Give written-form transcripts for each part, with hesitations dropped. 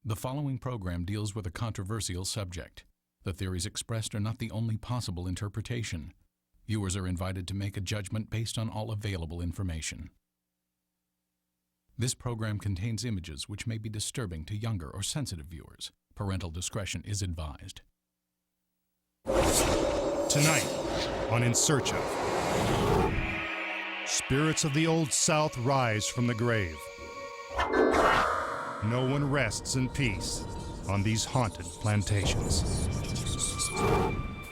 The following program deals with a controversial subject. The theories expressed are not the only possible interpretation. Viewers are invited to make a judgment based on all available information. This program contains images which may be disturbing to younger or sensitive viewers. Parental discretion is advised. Tonight, on In Search Of, spirits of the Old South rise from the grave. No one rests in peace on these haunted plantations.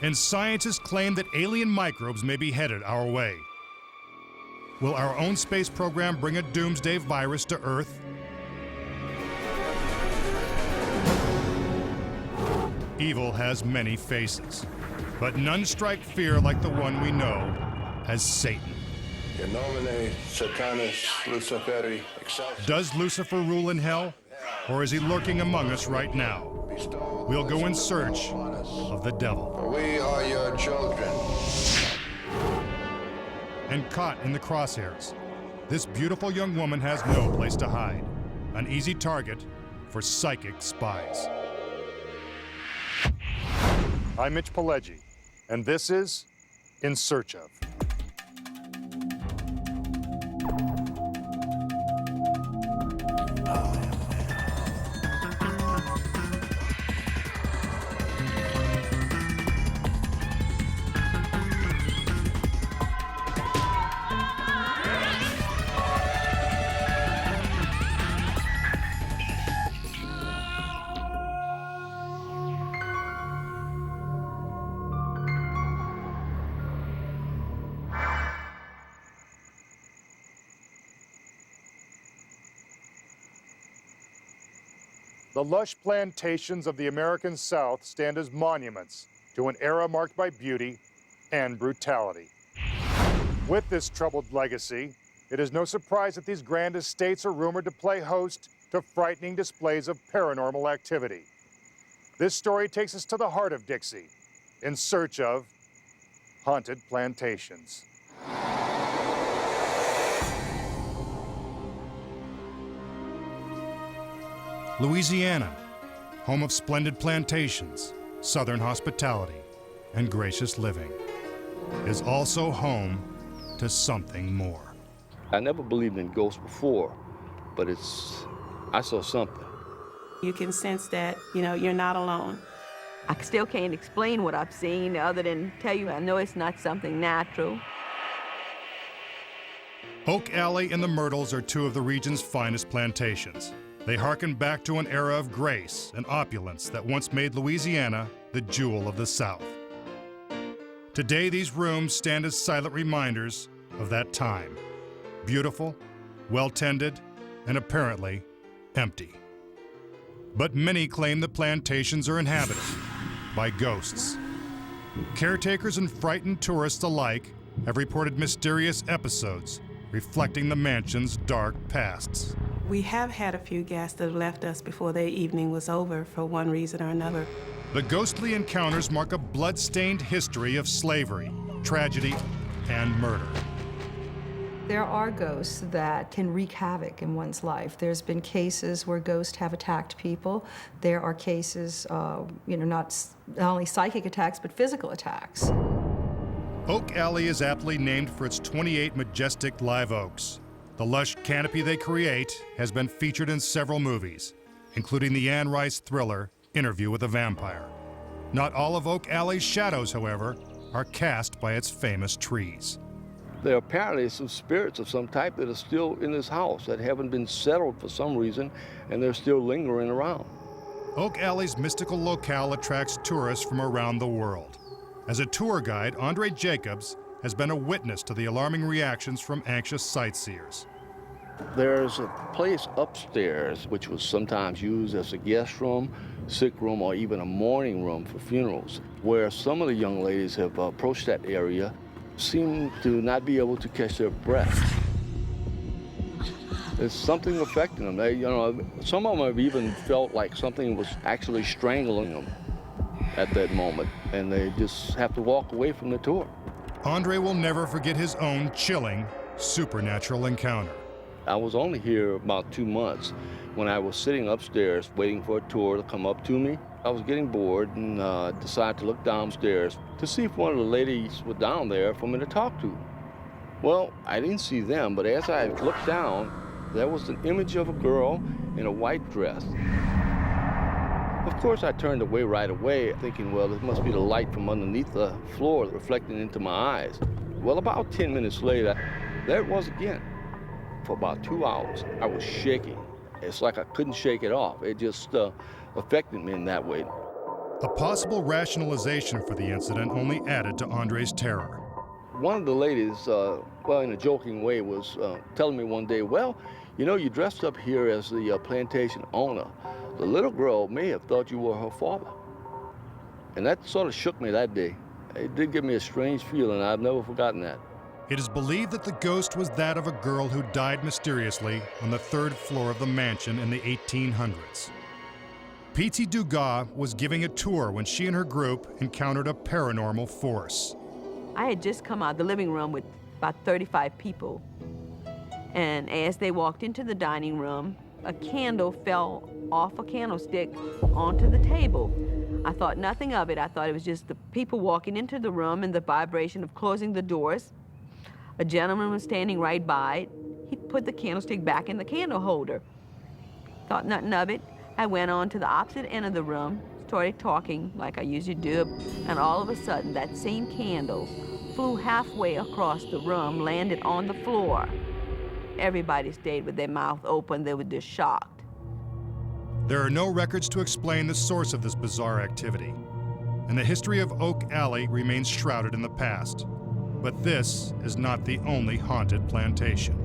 And scientists claim that alien microbes may be headed our way. Will our own space program bring a Doomsday virus to Earth? Evil has many faces, but none strike fear like the one we know as Satan. In nomine Satanas Luciferi Excelsis. Does Lucifer rule in hell, or is he lurking among us right now? We'll go in search of the devil. For we are your children. And caught in the crosshairs, this beautiful young woman has no place to hide. An easy target for psychic spies. I'm Mitch Pileggi, and this is In Search Of. The lush plantations of the American South stand as monuments to an era marked by beauty and brutality. With this troubled legacy, it is no surprise that these grand estates are rumored to play host to frightening displays of paranormal activity. This story takes us to the heart of Dixie, in search of haunted plantations. Louisiana, home of splendid plantations, southern hospitality, and gracious living, is also home to something more. I never believed in ghosts before, but I saw something. You can sense that, you're not alone. I still can't explain what I've seen other than tell you I know it's not something natural. Oak Alley and the Myrtles are two of the region's finest plantations. They hearken back to an era of grace and opulence that once made Louisiana the jewel of the South. Today, these rooms stand as silent reminders of that time. Beautiful, well-tended, and apparently empty. But many claim the plantations are inhabited by ghosts. Caretakers and frightened tourists alike have reported mysterious episodes reflecting the mansion's dark pasts. We have had a few guests that have left us before their evening was over for one reason or another. The ghostly encounters mark a blood-stained history of slavery, tragedy, and murder. There are ghosts that can wreak havoc in one's life. There's been cases where ghosts have attacked people. There are cases, not only psychic attacks, but physical attacks. Oak Alley is aptly named for its 28 majestic live oaks. The lush canopy they create has been featured in several movies, including the Anne Rice thriller, Interview with a Vampire. Not all of Oak Alley's shadows, however, are cast by its famous trees. There are apparently some spirits of some type that are still in this house that haven't been settled for some reason, and they're still lingering around. Oak Alley's mystical locale attracts tourists from around the world. As a tour guide, Andre Jacobs has been a witness to the alarming reactions from anxious sightseers. There's a place upstairs which was sometimes used as a guest room, sick room, or even a mourning room for funerals, where some of the young ladies have approached that area, seem to not be able to catch their breath. There's something affecting them. Some of them have even felt like something was actually strangling them at that moment, and they just have to walk away from the tour. Andre will never forget his own chilling, supernatural encounter. I was only here about 2 months. When I was sitting upstairs waiting for a tour to come up to me, I was getting bored and decided to look downstairs to see if one of the ladies was down there for me to talk to. Well, I didn't see them, but as I looked down, there was an image of a girl in a white dress. Of course, I turned away right away, thinking, well, this must be the light from underneath the floor reflecting into my eyes. Well, about 10 minutes later, there it was again. For about 2 hours, I was shaking. It's like I couldn't shake it off. It just affected me in that way. A possible rationalization for the incident only added to Andre's terror. One of the ladies, well, in a joking way, was telling me one day, well, you know, you dressed up here as the plantation owner. The little girl may have thought you were her father. And that sort of shook me that day. It did give me a strange feeling. I've never forgotten that. It is believed that the ghost was that of a girl who died mysteriously on the 3rd floor of the mansion in the 1800s. P.T. Dugas was giving a tour when she and her group encountered a paranormal force. I had just come out of the living room with about 35 people. And as they walked into the dining room, a candle fell off a candlestick onto the table. I thought nothing of it. I thought it was just the people walking into the room and the vibration of closing the doors. A gentleman was standing right by it. He put the candlestick back in the candle holder. Thought nothing of it. I went on to the opposite end of the room, started talking like I usually do, and all of a sudden that same candle flew halfway across the room, landed on the floor. Everybody stayed with their mouth open. They were just shocked. There are no records to explain the source of this bizarre activity, and the history of Oak Alley remains shrouded in the past. But this is not the only haunted plantation.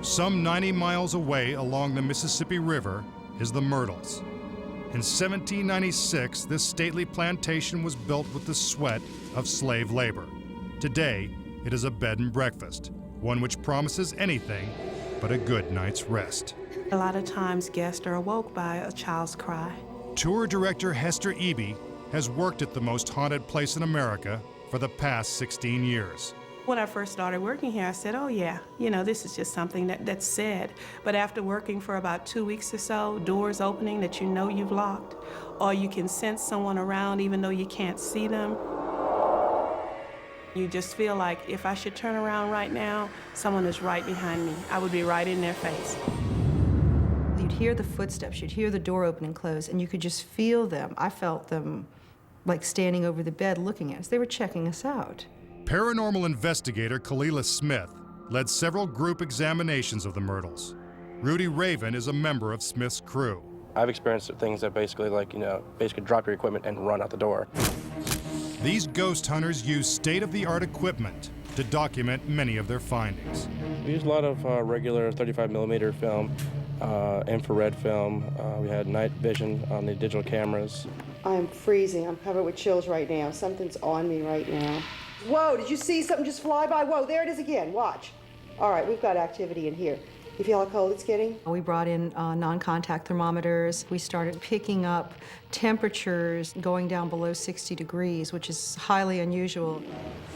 Some 90 miles away along the Mississippi River is the Myrtles. In 1796, this stately plantation was built with the sweat of slave labor. Today, it is a bed and breakfast, one which promises anything but a good night's rest. A lot of times guests are awoke by a child's cry. Tour director Hester Eby has worked at the most haunted place in America for the past 16 years. When I first started working here, I said, oh yeah, you know, this is just something that's said. But after working for about 2 weeks or so, doors opening that you know you've locked, or you can sense someone around even though you can't see them. You just feel like if I should turn around right now, someone is right behind me. I would be right in their face. You'd hear the footsteps, you'd hear the door open and close, and you could just feel them. I felt them like standing over the bed looking at us. They were checking us out. Paranormal investigator Kalila Smith led several group examinations of the Myrtles. Rudy Raven is a member of Smith's crew. I've experienced things that basically basically drop your equipment and run out the door. These ghost hunters use state-of-the-art equipment to document many of their findings. We used a lot of regular 35mm film, infrared film. We had night vision on the digital cameras. I'm freezing. I'm covered with chills right now. Something's on me right now. Whoa, did you see something just fly by? Whoa, there it is again. Watch. All right, we've got activity in here. You feel how cold it's getting? We brought in non-contact thermometers. We started picking up temperatures going down below 60 degrees, which is highly unusual.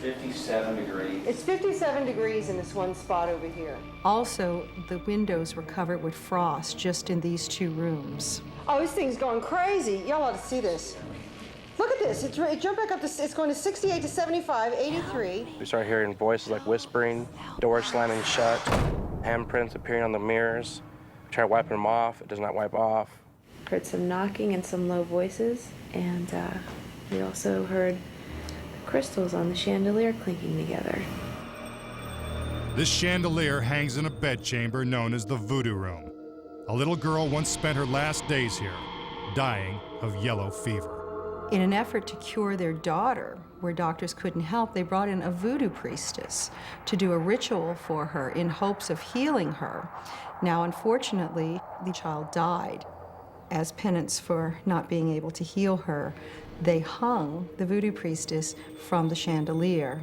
57 degrees. It's 57 degrees in this one spot over here. Also, the windows were covered with frost just in these 2 rooms. Oh, this thing's going crazy. Y'all ought to see this. Look at this. It jumped back up to, it's going to 68 to 75, 83. We started hearing voices like whispering, doors slamming shut, handprints appearing on the mirrors. We try wiping them off. It does not wipe off. Heard some knocking and some low voices, and we also heard the crystals on the chandelier clinking together. This chandelier hangs in a bedchamber known as the Voodoo Room. A little girl once spent her last days here, dying of yellow fever. In an effort to cure their daughter, where doctors couldn't help, they brought in a voodoo priestess to do a ritual for her in hopes of healing her. Now, unfortunately, the child died. As penance for not being able to heal her, they hung the voodoo priestess from the chandelier.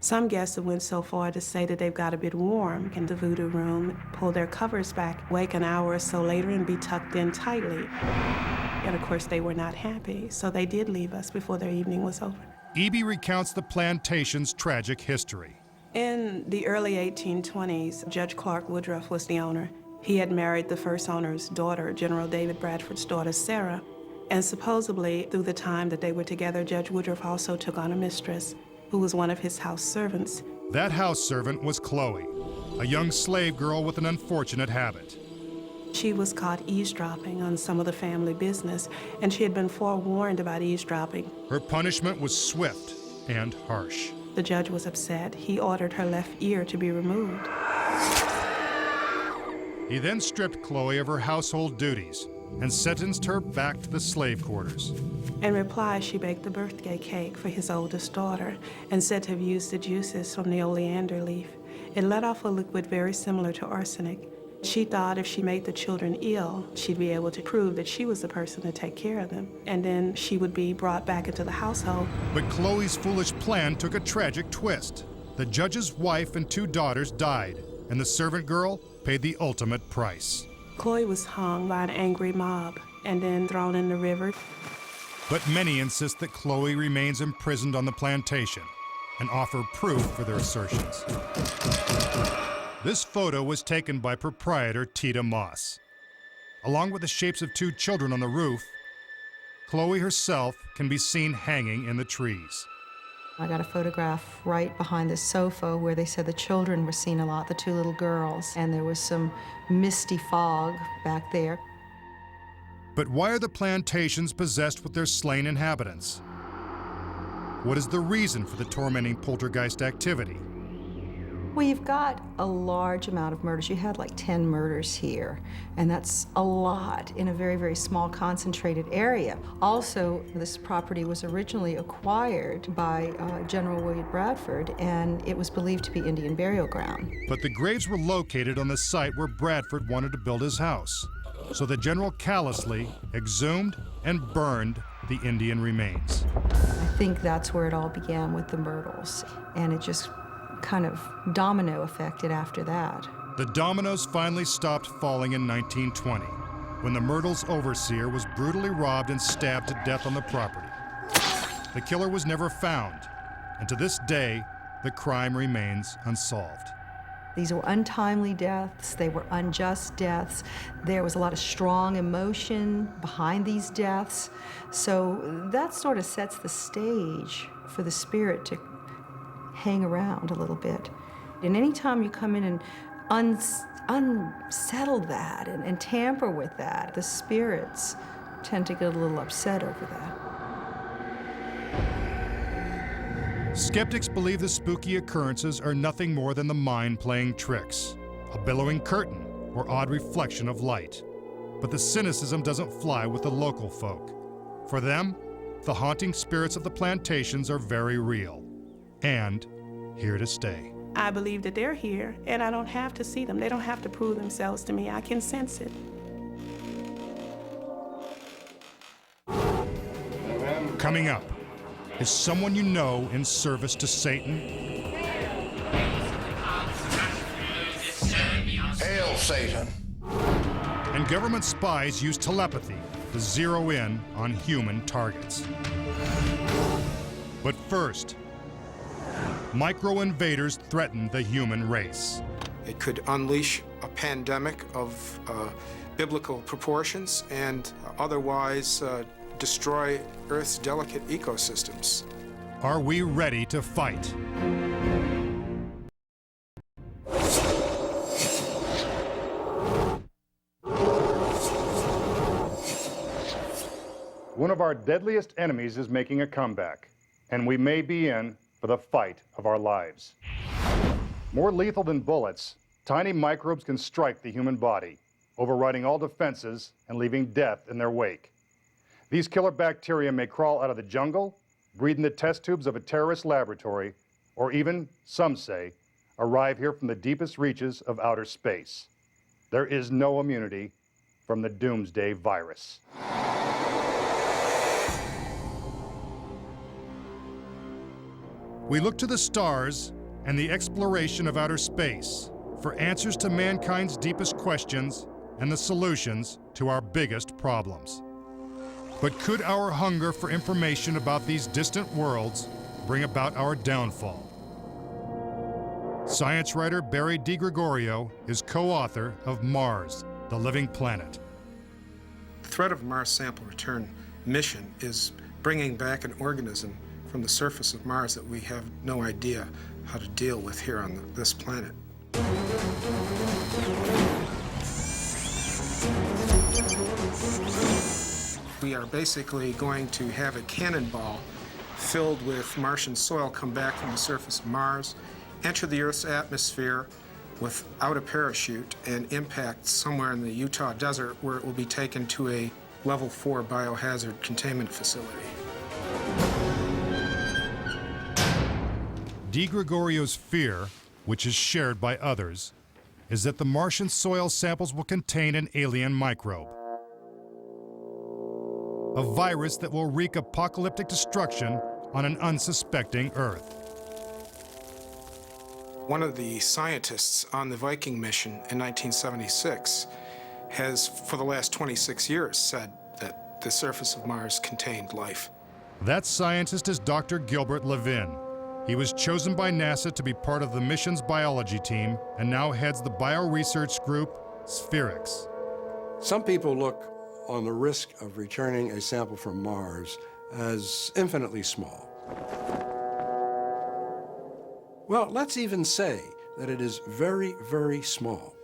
Some guests have went so far to say that they've got a bit warm in the voodoo room, pull their covers back, wake an hour or so later and be tucked in tightly. And of course, they were not happy, so they did leave us before their evening was over. Eby recounts the plantation's tragic history. In the early 1820s, Judge Clark Woodruff was the owner. He had married the first owner's daughter, General David Bradford's daughter, Sarah. And supposedly, through the time that they were together, Judge Woodruff also took on a mistress, who was one of his house servants. That house servant was Chloe, a young slave girl with an unfortunate habit. She was caught eavesdropping on some of the family business, and she had been forewarned about eavesdropping. Her punishment was swift and harsh. The judge was upset. He ordered her left ear to be removed. He then stripped Chloe of her household duties and sentenced her back to the slave quarters. In reply, she baked a birthday cake for his oldest daughter and said to have used the juices from the oleander leaf. It let off a liquid very similar to arsenic. She thought if she made the children ill, she'd be able to prove that she was the person to take care of them, and then she would be brought back into the household. But Chloe's foolish plan took a tragic twist. The judge's wife and 2 daughters died, and the servant girl paid the ultimate price. Chloe was hung by an angry mob and then thrown in the river. But many insist that Chloe remains imprisoned on the plantation and offer proof for their assertions. This photo was taken by proprietor Tita Moss. Along with the shapes of 2 children on the roof, Chloe herself can be seen hanging in the trees. I got a photograph right behind the sofa where they said the children were seen a lot, the 2 little girls, and there was some misty fog back there. But why are the plantations possessed with their slain inhabitants? What is the reason for the tormenting poltergeist activity? Well, you've got a large amount of murders. You had like 10 murders here, and that's a lot in a very, very small, concentrated area. Also, this property was originally acquired by General William Bradford, and it was believed to be Indian burial ground. But the graves were located on the site where Bradford wanted to build his house. So the general callously exhumed and burned the Indian remains. I think that's where it all began with the Myrtles, and it just kind of domino affected after that. The dominoes finally stopped falling in 1920, when the Myrtles' overseer was brutally robbed and stabbed to death on the property. The killer was never found, and to this day, the crime remains unsolved. These were untimely deaths, they were unjust deaths. There was a lot of strong emotion behind these deaths. So that sort of sets the stage for the spirit to hang around a little bit. And anytime you come in and unsettle that and tamper with that, the spirits tend to get a little upset over that. Skeptics believe the spooky occurrences are nothing more than the mind playing tricks, a billowing curtain or odd reflection of light. But the cynicism doesn't fly with the local folk. For them, the haunting spirits of the plantations are very real and here to stay. I believe that they're here, and I don't have to see them. They don't have to prove themselves to me. I can sense it. Coming up, is someone you know in service to Satan? Hail, Satan! And government spies use telepathy to zero in on human targets. But first, micro-invaders threaten the human race. It could unleash a pandemic of biblical proportions and otherwise destroy Earth's delicate ecosystems. Are we ready to fight? One of our deadliest enemies is making a comeback, and we may be in for the fight of our lives. More lethal than bullets, tiny microbes can strike the human body, overriding all defenses and leaving death in their wake. These killer bacteria may crawl out of the jungle, breathe in the test tubes of a terrorist laboratory, or even, some say, arrive here from the deepest reaches of outer space. There is no immunity from the Doomsday virus. We look to the stars and the exploration of outer space for answers to mankind's deepest questions and the solutions to our biggest problems. But could our hunger for information about these distant worlds bring about our downfall? Science writer Barry DiGregorio is co-author of Mars, the Living Planet. The threat of Mars sample return mission is bringing back an organism from the surface of Mars that we have no idea how to deal with here on this planet. We are basically going to have a cannonball filled with Martian soil come back from the surface of Mars, enter the Earth's atmosphere without a parachute, and impact somewhere in the Utah desert where it will be taken to a level 4 biohazard containment facility. DiGregorio's fear, which is shared by others, is that the Martian soil samples will contain an alien microbe, a virus that will wreak apocalyptic destruction on an unsuspecting Earth. One of the scientists on the Viking mission in 1976 has, for the last 26 years, said that the surface of Mars contained life. That scientist is Dr. Gilbert Levin. He was chosen by NASA to be part of the mission's biology team and now heads the bioresearch group, Spherix. Some people look on the risk of returning a sample from Mars as infinitely small. Well, let's even say that it is very, very small.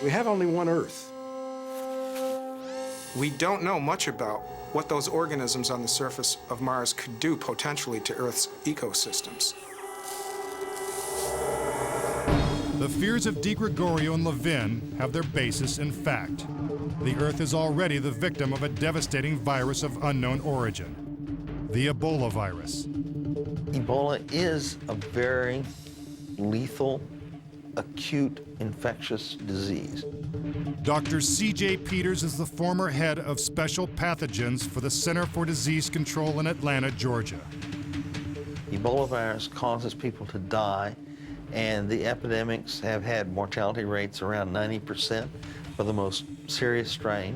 We have only one Earth. We don't know much about what those organisms on the surface of Mars could do potentially to Earth's ecosystems. The fears of DiGregorio and Levin have their basis in fact. The Earth is already the victim of a devastating virus of unknown origin, the Ebola virus. Ebola is a very lethal, acute infectious disease. Dr. C.J. Peters is the former head of special pathogens for the Center for Disease Control in Atlanta, Georgia. Ebola virus causes people to die, and the epidemics have had mortality rates around 90% for the most serious strain.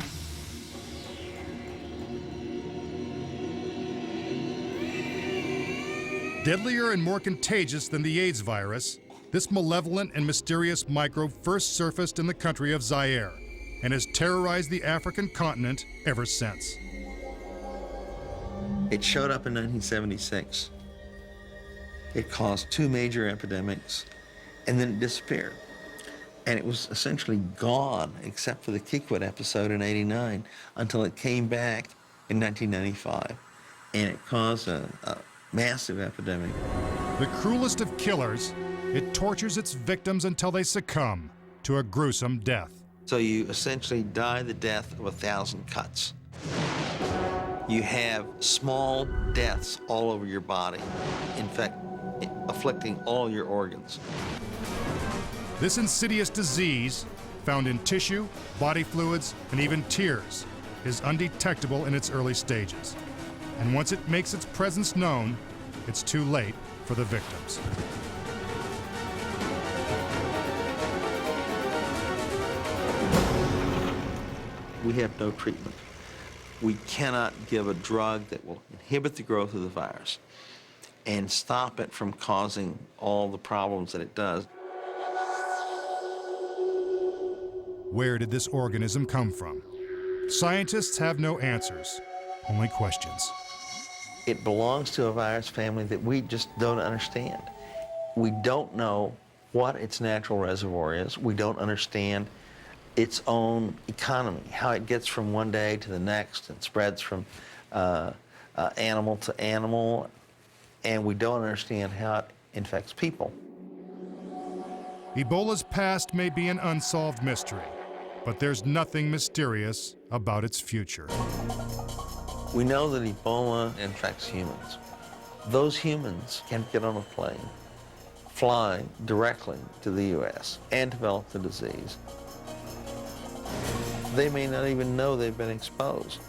Deadlier and more contagious than the AIDS virus, this malevolent and mysterious microbe first surfaced in the country of Zaire and has terrorized the African continent ever since. It showed up in 1976. It caused 2 major epidemics, and then it disappeared. And it was essentially gone, except for the Kikwit episode in '89, until it came back in 1995, and it caused a massive epidemic. The cruelest of killers, it tortures its victims until they succumb to a gruesome death. So you essentially die the death of 1,000 cuts. You have small deaths all over your body, in fact, afflicting all your organs. This insidious disease, found in tissue, body fluids, and even tears, is undetectable in its early stages. And once it makes its presence known, it's too late for the victims. We have no treatment. We cannot give a drug that will inhibit the growth of the virus and stop it from causing all the problems that it does. Where did this organism come from? Scientists have no answers, only questions. It belongs to a virus family that we just don't understand. We don't know what its natural reservoir is. We don't understand its own economy, how it gets from one day to the next and spreads from animal to animal, and we don't understand how it infects people. Ebola's past may be an unsolved mystery, but there's nothing mysterious about its future. We know that Ebola infects humans. Those humans can get on a plane, fly directly to the U.S., and develop the disease. They may not even know they've been exposed.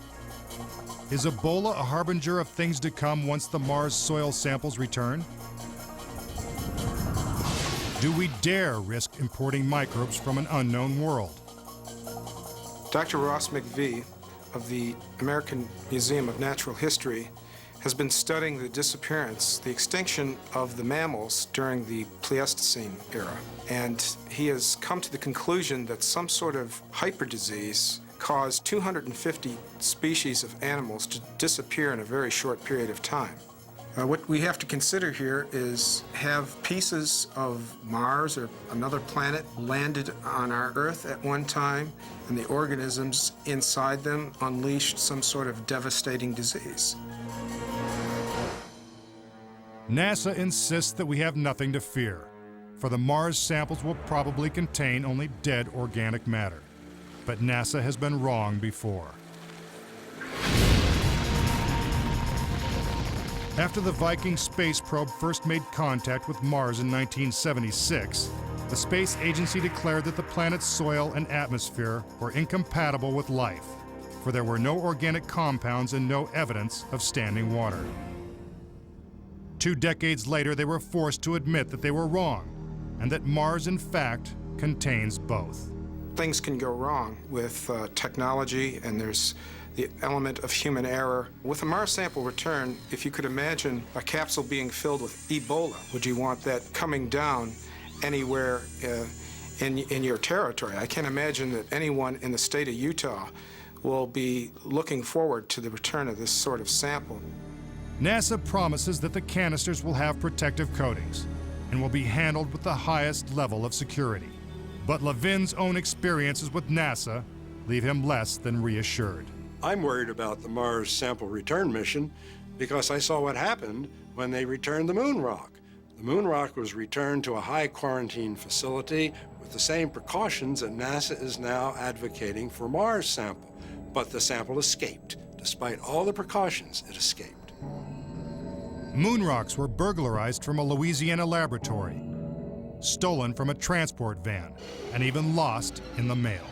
Is Ebola a harbinger of things to come once the Mars soil samples return? Do we dare risk importing microbes from an unknown world? Dr. Ross McVie of the American Museum of Natural History has been studying the disappearance, the extinction of the mammals during the Pleistocene era. And he has come to the conclusion that some sort of hyperdisease caused 250 species of animals to disappear in a very short period of time. What we have to consider here is, have pieces of Mars or another planet landed on our Earth at one time, and the organisms inside them unleashed some sort of devastating disease? NASA insists that we have nothing to fear, for the Mars samples will probably contain only dead organic matter. But NASA has been wrong before. After the Viking space probe first made contact with Mars in 1976, the space agency declared that the planet's soil and atmosphere were incompatible with life, for there were no organic compounds and no evidence of standing water. 2 decades later, they were forced to admit that they were wrong, and that Mars, in fact, contains both. Things can go wrong with technology, and there's the element of human error. With a Mars sample return, if you could imagine a capsule being filled with Ebola, would you want that coming down anywhere in your territory? I can't imagine that anyone in the state of Utah will be looking forward to the return of this sort of sample. NASA promises that the canisters will have protective coatings and will be handled with the highest level of security. But Levin's own experiences with NASA leave him less than reassured. I'm worried about the Mars sample return mission because I saw what happened when they returned the moon rock. The moon rock was returned to a high quarantine facility with the same precautions that NASA is now advocating for Mars sample. But the sample escaped. Despite all the precautions, it escaped. Moon rocks were burglarized from a Louisiana laboratory, stolen from a transport van, and even lost in the mail.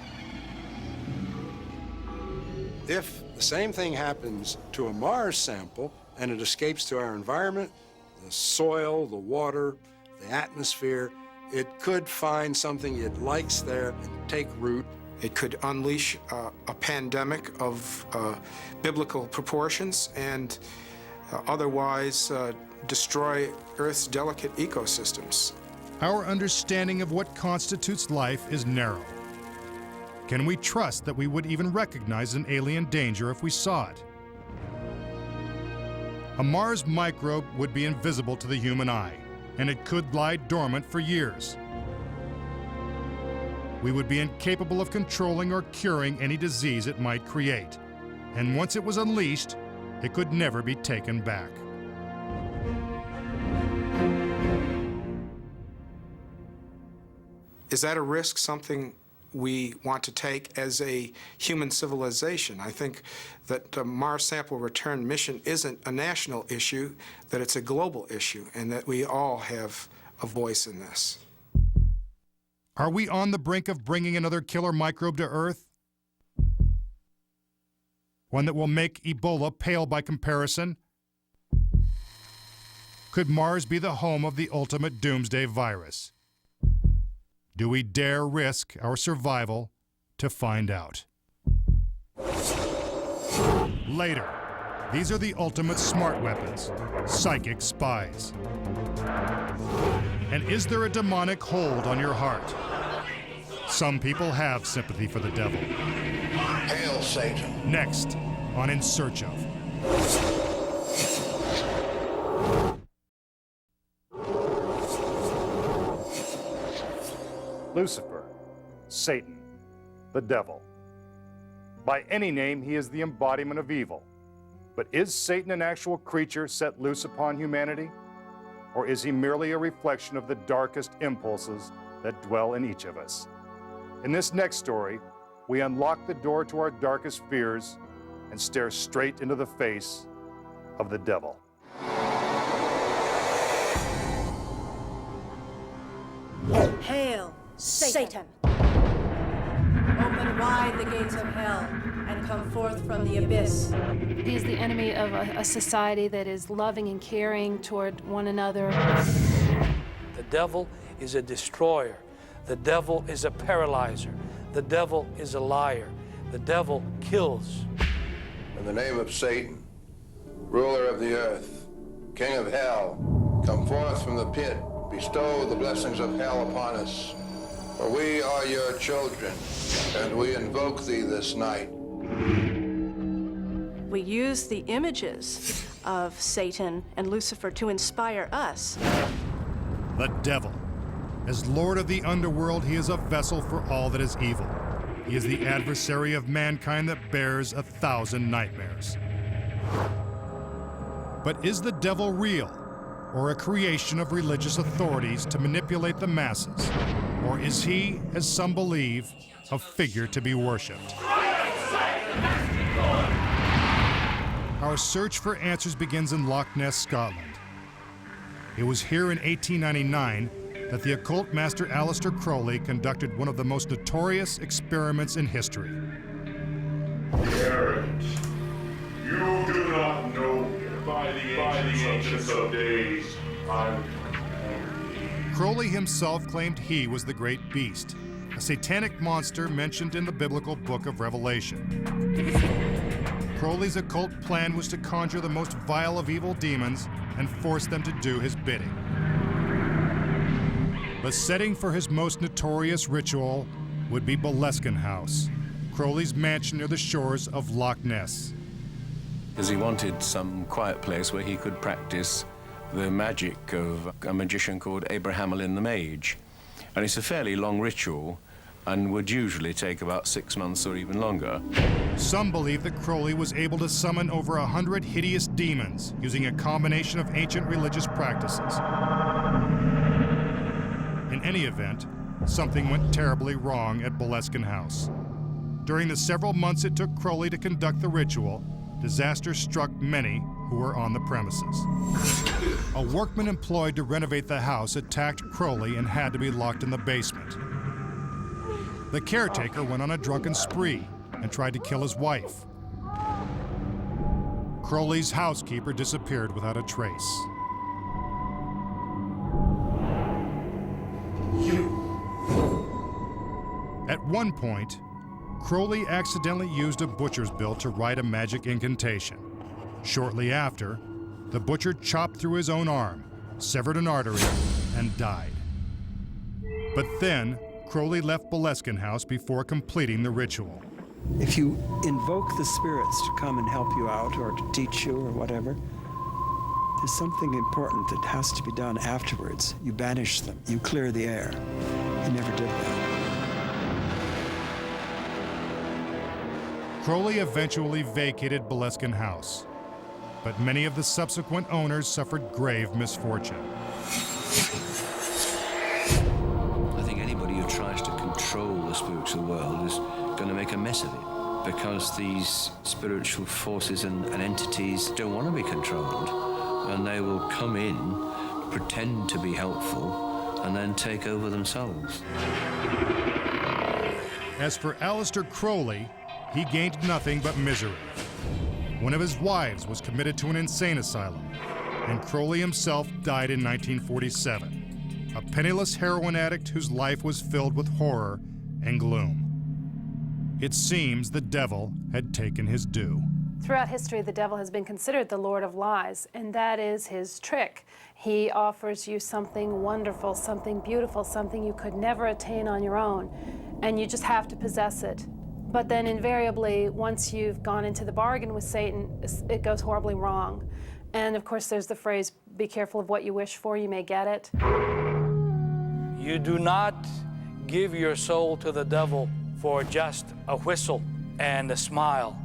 If the same thing happens to a Mars sample and it escapes to our environment, the soil, the water, the atmosphere, it could find something it likes there and take root. It could unleash a pandemic of biblical proportions and otherwise destroy Earth's delicate ecosystems. Our understanding of what constitutes life is narrow. Can we trust that we would even recognize an alien danger if we saw it? A Mars microbe would be invisible to the human eye, and it could lie dormant for years. We would be incapable of controlling or curing any disease it might create, and once it was unleashed, it could never be taken back. Is that a risk, something we want to take as a human civilization? I think that the Mars sample return mission isn't a national issue, that it's a global issue, and that we all have a voice in this. Are we on the brink of bringing another killer microbe to Earth? One that will make Ebola pale by comparison? Could Mars be the home of the ultimate doomsday virus? Do we dare risk our survival to find out? Later, these are the ultimate smart weapons, psychic spies. And is there a demonic hold on your heart? Some people have sympathy for the devil. Hail Satan. Next, on In Search Of. Lucifer, Satan, the devil. By any name, he is the embodiment of evil. But is Satan an actual creature set loose upon humanity? Or is he merely a reflection of the darkest impulses that dwell in each of us? In this next story, we unlock the door to our darkest fears and stare straight into the face of the devil. Hail, Satan! Open wide the gates of hell and come forth from the abyss. He is the enemy of a society that is loving and caring toward one another. The devil is a destroyer. The devil is a paralyzer. The devil is a liar. The devil kills. In the name of Satan, ruler of the earth, king of hell, come forth from the pit, bestow the blessings of hell upon us. For we are your children, and we invoke thee this night. We use the images of Satan and Lucifer to inspire us. The devil. As Lord of the underworld, he is a vessel for all that is evil. He is the adversary of mankind that bears 1,000 nightmares. But is the devil real, or a creation of religious authorities to manipulate the masses? Or is he, as some believe, a figure to be worshipped? Our search for answers begins in Loch Ness, Scotland. It was here in 1899 that the occult master Aleister Crowley conducted one of the most notorious experiments in history. Parent, you do not know by the ancients of days, I'm Crowley himself claimed he was the great beast, a satanic monster mentioned in the biblical book of Revelation. Crowley's occult plan was to conjure the most vile of evil demons and force them to do his bidding. The setting for his most notorious ritual would be Boleskine House, Crowley's mansion near the shores of Loch Ness. Because he wanted some quiet place where he could practice the magic of a magician called Abraham Lynn the Mage. And it's a fairly long ritual and would usually take about 6 months or even longer. Some believe that Crowley was able to summon over 100 hideous demons using a combination of ancient religious practices. In any event, something went terribly wrong at Boleskine House. During the several months it took Crowley to conduct the ritual, disaster struck many who were on the premises. A workman employed to renovate the house attacked Crowley and had to be locked in the basement. The caretaker went on a drunken spree and tried to kill his wife. Crowley's housekeeper disappeared without a trace. At one point, Crowley accidentally used a butcher's bill to write a magic incantation. Shortly after, the butcher chopped through his own arm, severed an artery, and died. But then, Crowley left Boleskine House before completing the ritual. If you invoke the spirits to come and help you out or to teach you or whatever, there's something important that has to be done afterwards. You banish them, you clear the air. He never did that. Crowley eventually vacated Boleskine House, but many of the subsequent owners suffered grave misfortune. I think anybody who tries to control the spiritual world is going to make a mess of it, because these spiritual forces and entities don't want to be controlled, and they will come in, pretend to be helpful, and then take over themselves. As for Aleister Crowley, he gained nothing but misery. One of his wives was committed to an insane asylum, and Crowley himself died in 1947, a penniless heroin addict whose life was filled with horror and gloom. It seems the devil had taken his due. Throughout history, the devil has been considered the Lord of Lies, and that is his trick. He offers you something wonderful, something beautiful, something you could never attain on your own, and you just have to possess it. But then invariably, once you've gone into the bargain with Satan, it goes horribly wrong. And of course, there's the phrase, be careful of what you wish for, you may get it. You do not give your soul to the devil for just a whistle and a smile.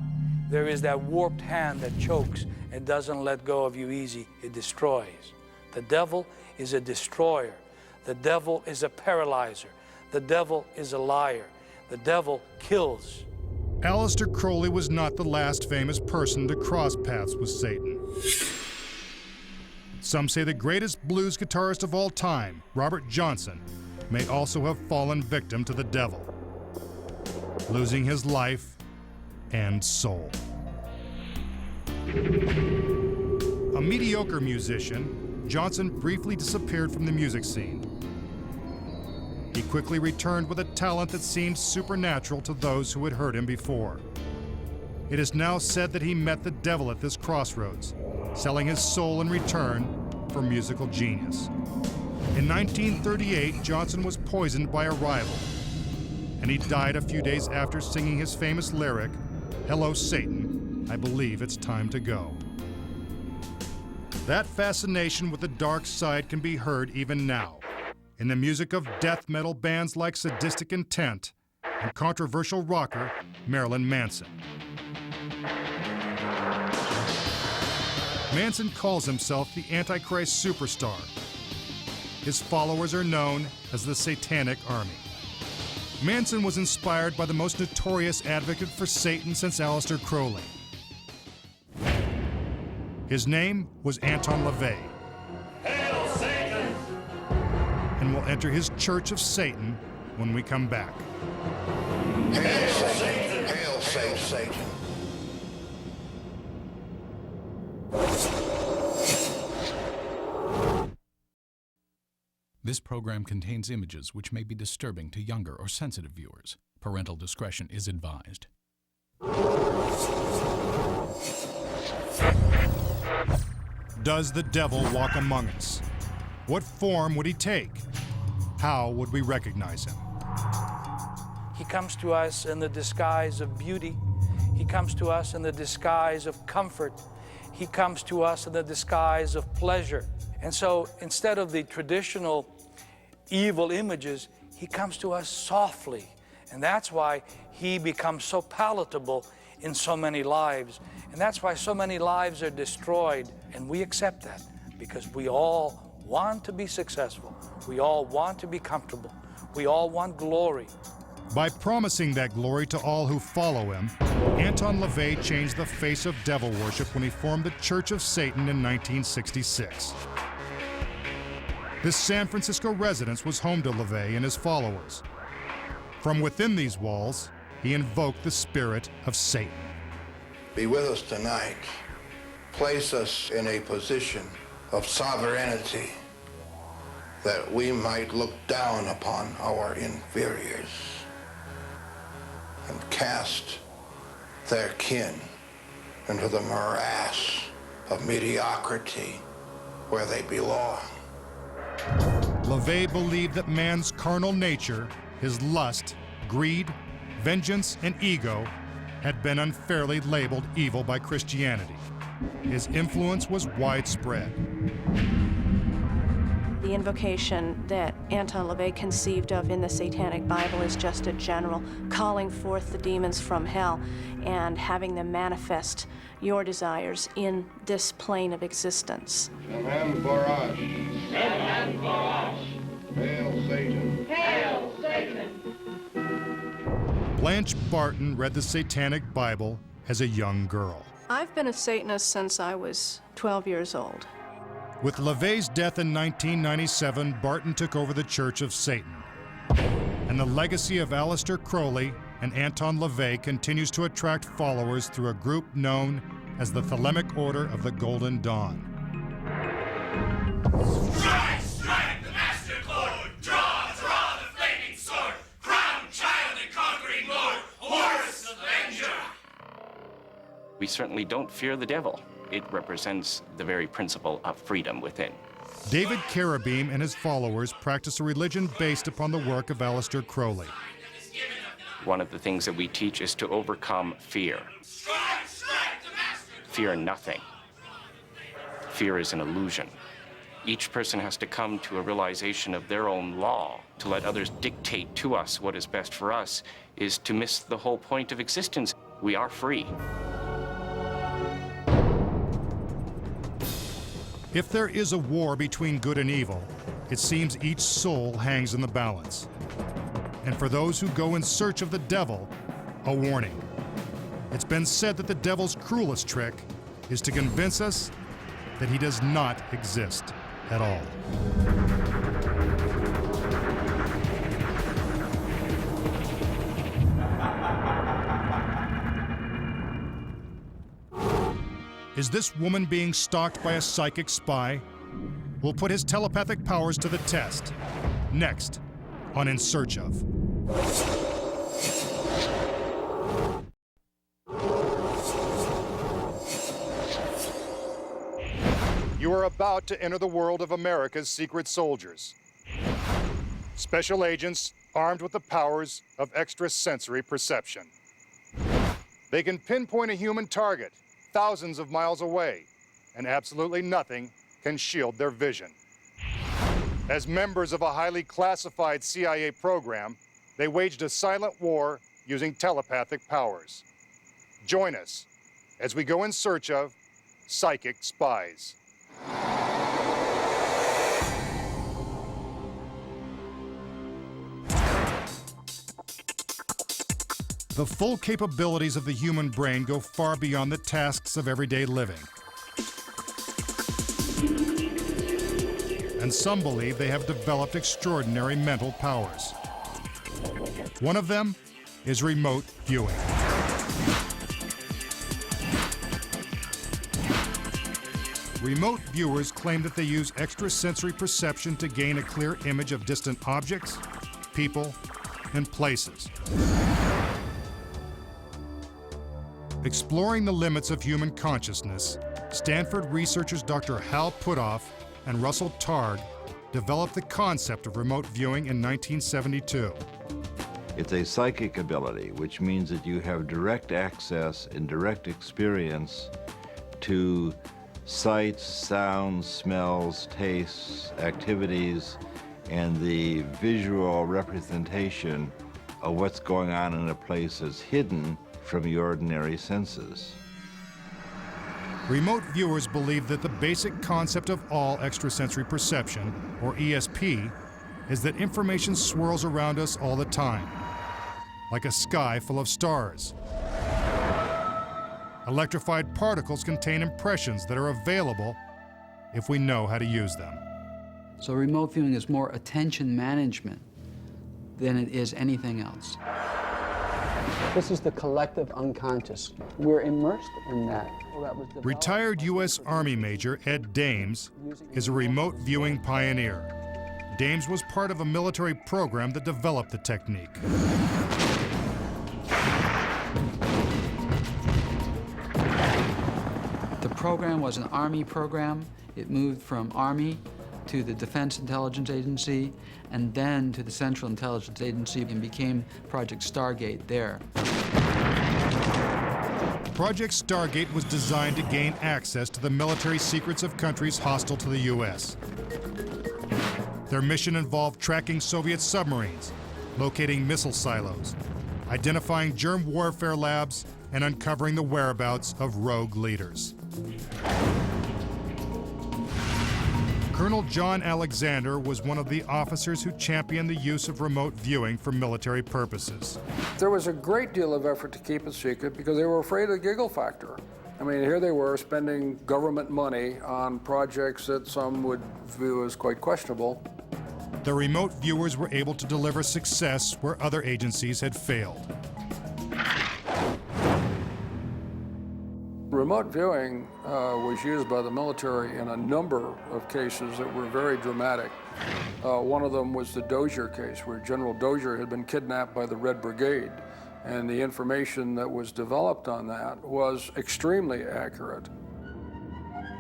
There is that warped hand that chokes and doesn't let go of you easy. It destroys. The devil is a destroyer. The devil is a paralyzer. The devil is a liar. The devil kills. Aleister Crowley was not the last famous person to cross paths with Satan. Some say the greatest blues guitarist of all time, Robert Johnson, may also have fallen victim to the devil, losing his life and soul. A mediocre musician, Johnson briefly disappeared from the music scene. He quickly returned with a talent that seemed supernatural to those who had heard him before. It is now said that he met the devil at this crossroads, selling his soul in return for musical genius. In 1938, Johnson was poisoned by a rival, and he died a few days after singing his famous lyric, "Hello, Satan, I believe it's time to go." That fascination with the dark side can be heard even now in the music of death metal bands like Sadistic Intent and controversial rocker Marilyn Manson. Manson calls himself the Antichrist Superstar. His followers are known as the Satanic Army. Manson was inspired by the most notorious advocate for Satan since Aleister Crowley. His name was Anton LaVey. Hail Satan! And we'll enter his Church of Satan when we come back. Hail Satan! Hail Satan! This program contains images which may be disturbing to younger or sensitive viewers. Parental discretion is advised. Does the devil walk among us? What form would he take? How would we recognize him? He comes to us in the disguise of beauty. He comes to us in the disguise of comfort. He comes to us in the disguise of pleasure. And so instead of the traditional evil images, he comes to us softly. And that's why he becomes so palatable in so many lives. And that's why so many lives are destroyed. And we accept that because we all want to be successful. We all want to be comfortable. We all want glory. By promising that glory to all who follow him, Anton LaVey changed the face of devil worship when he formed the Church of Satan in 1966. This San Francisco residence was home to LaVey and his followers. From within these walls, he invoked the spirit of Satan. Be with us tonight. Place us in a position of sovereignty that we might look down upon our inferiors and cast their kin into the morass of mediocrity where they belong. LaVey believed that man's carnal nature, his lust, greed, vengeance, and ego had been unfairly labeled evil by Christianity. His influence was widespread. The invocation that Anton LaVey conceived of in the Satanic Bible is just a general calling forth the demons from hell and having them manifest your desires in this plane of existence. Amen for us. Amen for us. Hail Satan. Hail Satan! Blanche Barton read the Satanic Bible as a young girl. I've been a Satanist since I was 12 years old. With LaVey's death in 1997, Barton took over the Church of Satan. And the legacy of Aleister Crowley and Anton LaVey continues to attract followers through a group known as the Thelemic Order of the Golden Dawn. Strike, strike, the master chord! Draw, draw the flaming sword! Crown child and conquering lord! Horus the Avenger! We certainly don't fear the devil. It represents the very principle of freedom within. David Carabine and his followers practice a religion based upon the work of Aleister Crowley. One of the things that we teach is to overcome fear. Fear nothing. Fear is an illusion. Each person has to come to a realization of their own law. To let others dictate to us what is best for us is to miss the whole point of existence. We are free. If there is a war between good and evil, it seems each soul hangs in the balance. And for those who go in search of the devil, a warning. It's been said that the devil's cruelest trick is to convince us that he does not exist at all. Is this woman being stalked by a psychic spy? We'll put his telepathic powers to the test. Next, on In Search Of. You are about to enter the world of America's secret soldiers. Special agents armed with the powers of extrasensory perception. They can pinpoint a human target thousands of miles away, and absolutely nothing can shield their vision. As members of a highly classified CIA program, they waged a silent war using telepathic powers. Join us as we go in search of psychic spies. The full capabilities of the human brain go far beyond the tasks of everyday living. And some believe they have developed extraordinary mental powers. One of them is remote viewing. Remote viewers claim that they use extrasensory perception to gain a clear image of distant objects, people, and places. Exploring the limits of human consciousness, Stanford researchers Dr. Hal Puthoff and Russell Targ developed the concept of remote viewing in 1972. It's a psychic ability, which means that you have direct access and direct experience to sights, sounds, smells, tastes, activities, and the visual representation of what's going on in a place that's hidden from your ordinary senses. Remote viewers believe that the basic concept of all extrasensory perception, or ESP, is that information swirls around us all the time, like a sky full of stars. Electrified particles contain impressions that are available if we know how to use them. So remote viewing is more attention management than it is anything else. This is the collective unconscious. We're immersed in that. Retired U.S. Army Major Ed Dames is a remote viewing pioneer. Dames was part of a military program that developed the technique. The program was an Army program. It moved from Army to the Defense Intelligence Agency, and then to the Central Intelligence Agency, and became Project Stargate there. Project Stargate was designed to gain access to the military secrets of countries hostile to the U.S. Their mission involved tracking Soviet submarines, locating missile silos, identifying germ warfare labs, and uncovering the whereabouts of rogue leaders. Colonel John Alexander was one of the officers who championed the use of remote viewing for military purposes. There was a great deal of effort to keep it secret because they were afraid of the giggle factor. I mean, here they were spending government money on projects that some would view as quite questionable. The remote viewers were able to deliver success where other agencies had failed. Remote viewing was used by the military in a number of cases that were very dramatic. One of them was the Dozier case, where General Dozier had been kidnapped by the Red Brigade, and the information that was developed on that was extremely accurate.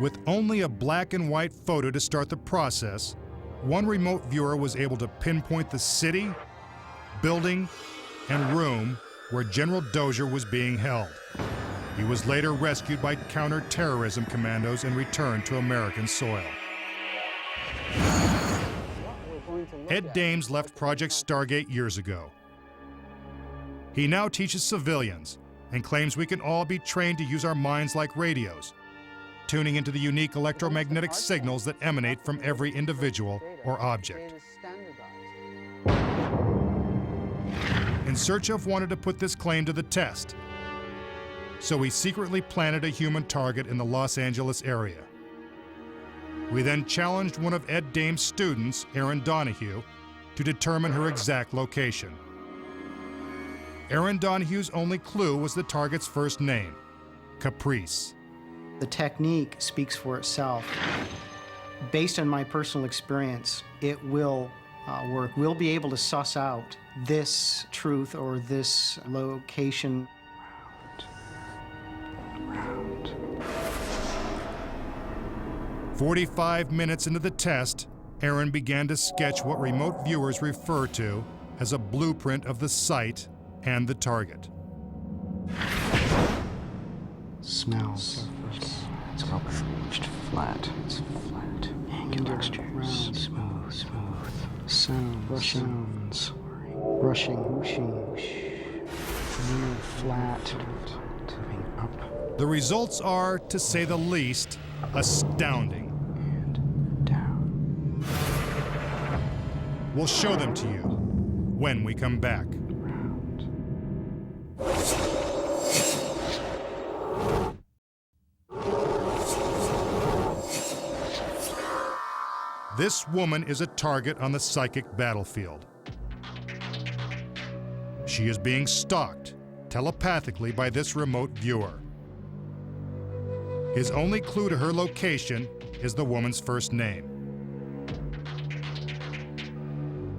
With only a black and white photo to start the process, one remote viewer was able to pinpoint the city, building, and room where General Dozier was being held. He was later rescued by counter-terrorism commandos and returned to American soil. Ed Dames left Project Stargate years ago. He now teaches civilians and claims we can all be trained to use our minds like radios, tuning into the unique electromagnetic signals that emanate from every individual or object. In Search of wanted to put this claim to the test, so we secretly planted a human target in the Los Angeles area. We then challenged one of Ed Dames' students, Erin Donahue, to determine her exact location. Erin Donahue's only clue was the target's first name, Caprice. The technique speaks for itself. Based on my personal experience, it will work. We'll be able to suss out this truth or this location. 45 minutes into the test, Aaron began to sketch what remote viewers refer to as a blueprint of the site and the target. Smells. It's approached flat. It's flat. Angular round, smooth, smooth. Sounds. Sounds. Rushing, whooshing. Flat. Moving up. The results are, to say the least, astounding. And down. We'll show them to you when we come back. This woman is a target on the psychic battlefield. She is being stalked telepathically by this remote viewer. His only clue to her location is the woman's first name.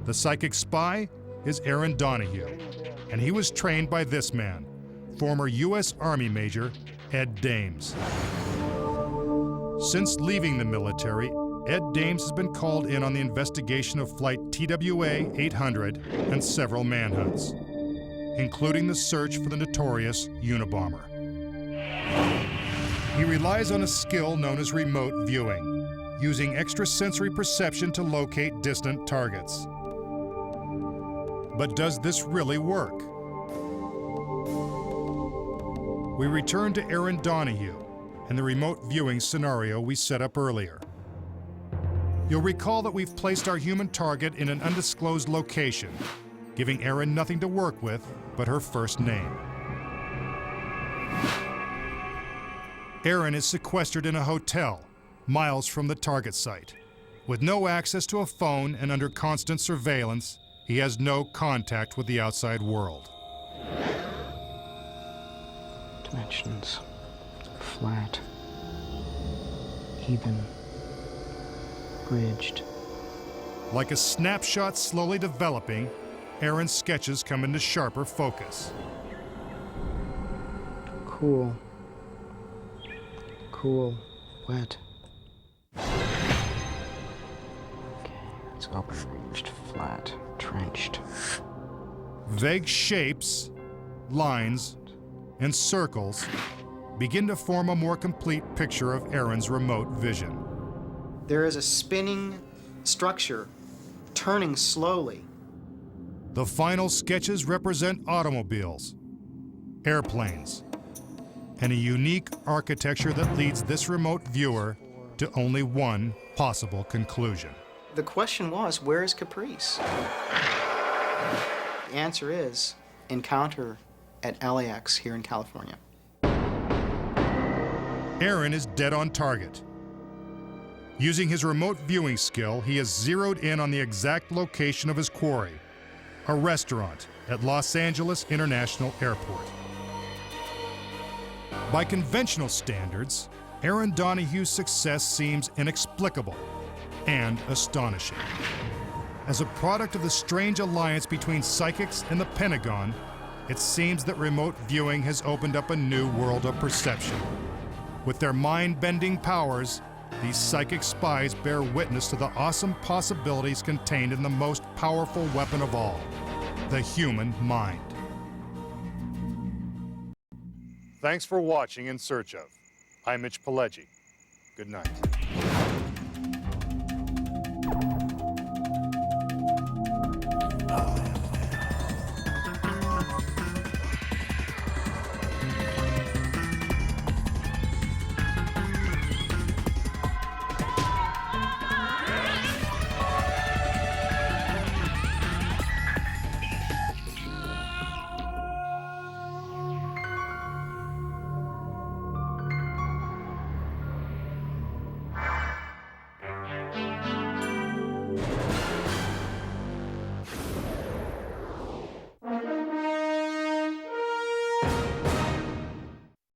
The psychic spy is Aaron Donahue, and he was trained by this man, former U.S. Army Major Ed Dames. Since leaving the military, Ed Dames has been called in on the investigation of Flight TWA 800 and several manhunts, including the search for the notorious Unabomber. He relies on a skill known as remote viewing, using extrasensory perception to locate distant targets. But does this really work? We return to Aaron Donahue and the remote viewing scenario we set up earlier. You'll recall that we've placed our human target in an undisclosed location, giving Aaron nothing to work with but her first name. Aaron is sequestered in a hotel, miles from the target site. With no access to a phone and under constant surveillance, he has no contact with the outside world. Dimensions. Flat. Even. Bridged. Like a snapshot slowly developing, Aaron's sketches come into sharper focus. Cool. Cool. Wet. Okay, it's approached flat. Trenched. Vague shapes, lines, and circles begin to form a more complete picture of Aaron's remote vision. There is a spinning structure, turning slowly. The final sketches represent automobiles, airplanes, and a unique architecture that leads this remote viewer to only one possible conclusion. The question was, where is Caprice? The answer is encounter at LAX here in California. Aaron is dead on target. Using his remote viewing skill, he has zeroed in on the exact location of his quarry, a restaurant at Los Angeles International Airport. By conventional standards, Aaron Donahue's success seems inexplicable and astonishing. As a product of the strange alliance between psychics and the Pentagon, it seems that remote viewing has opened up a new world of perception. With their mind-bending powers, these psychic spies bear witness to the awesome possibilities contained in the most powerful weapon of all, the human mind. Thanks for watching In Search Of. I'm Mitch Pileggi. Good night.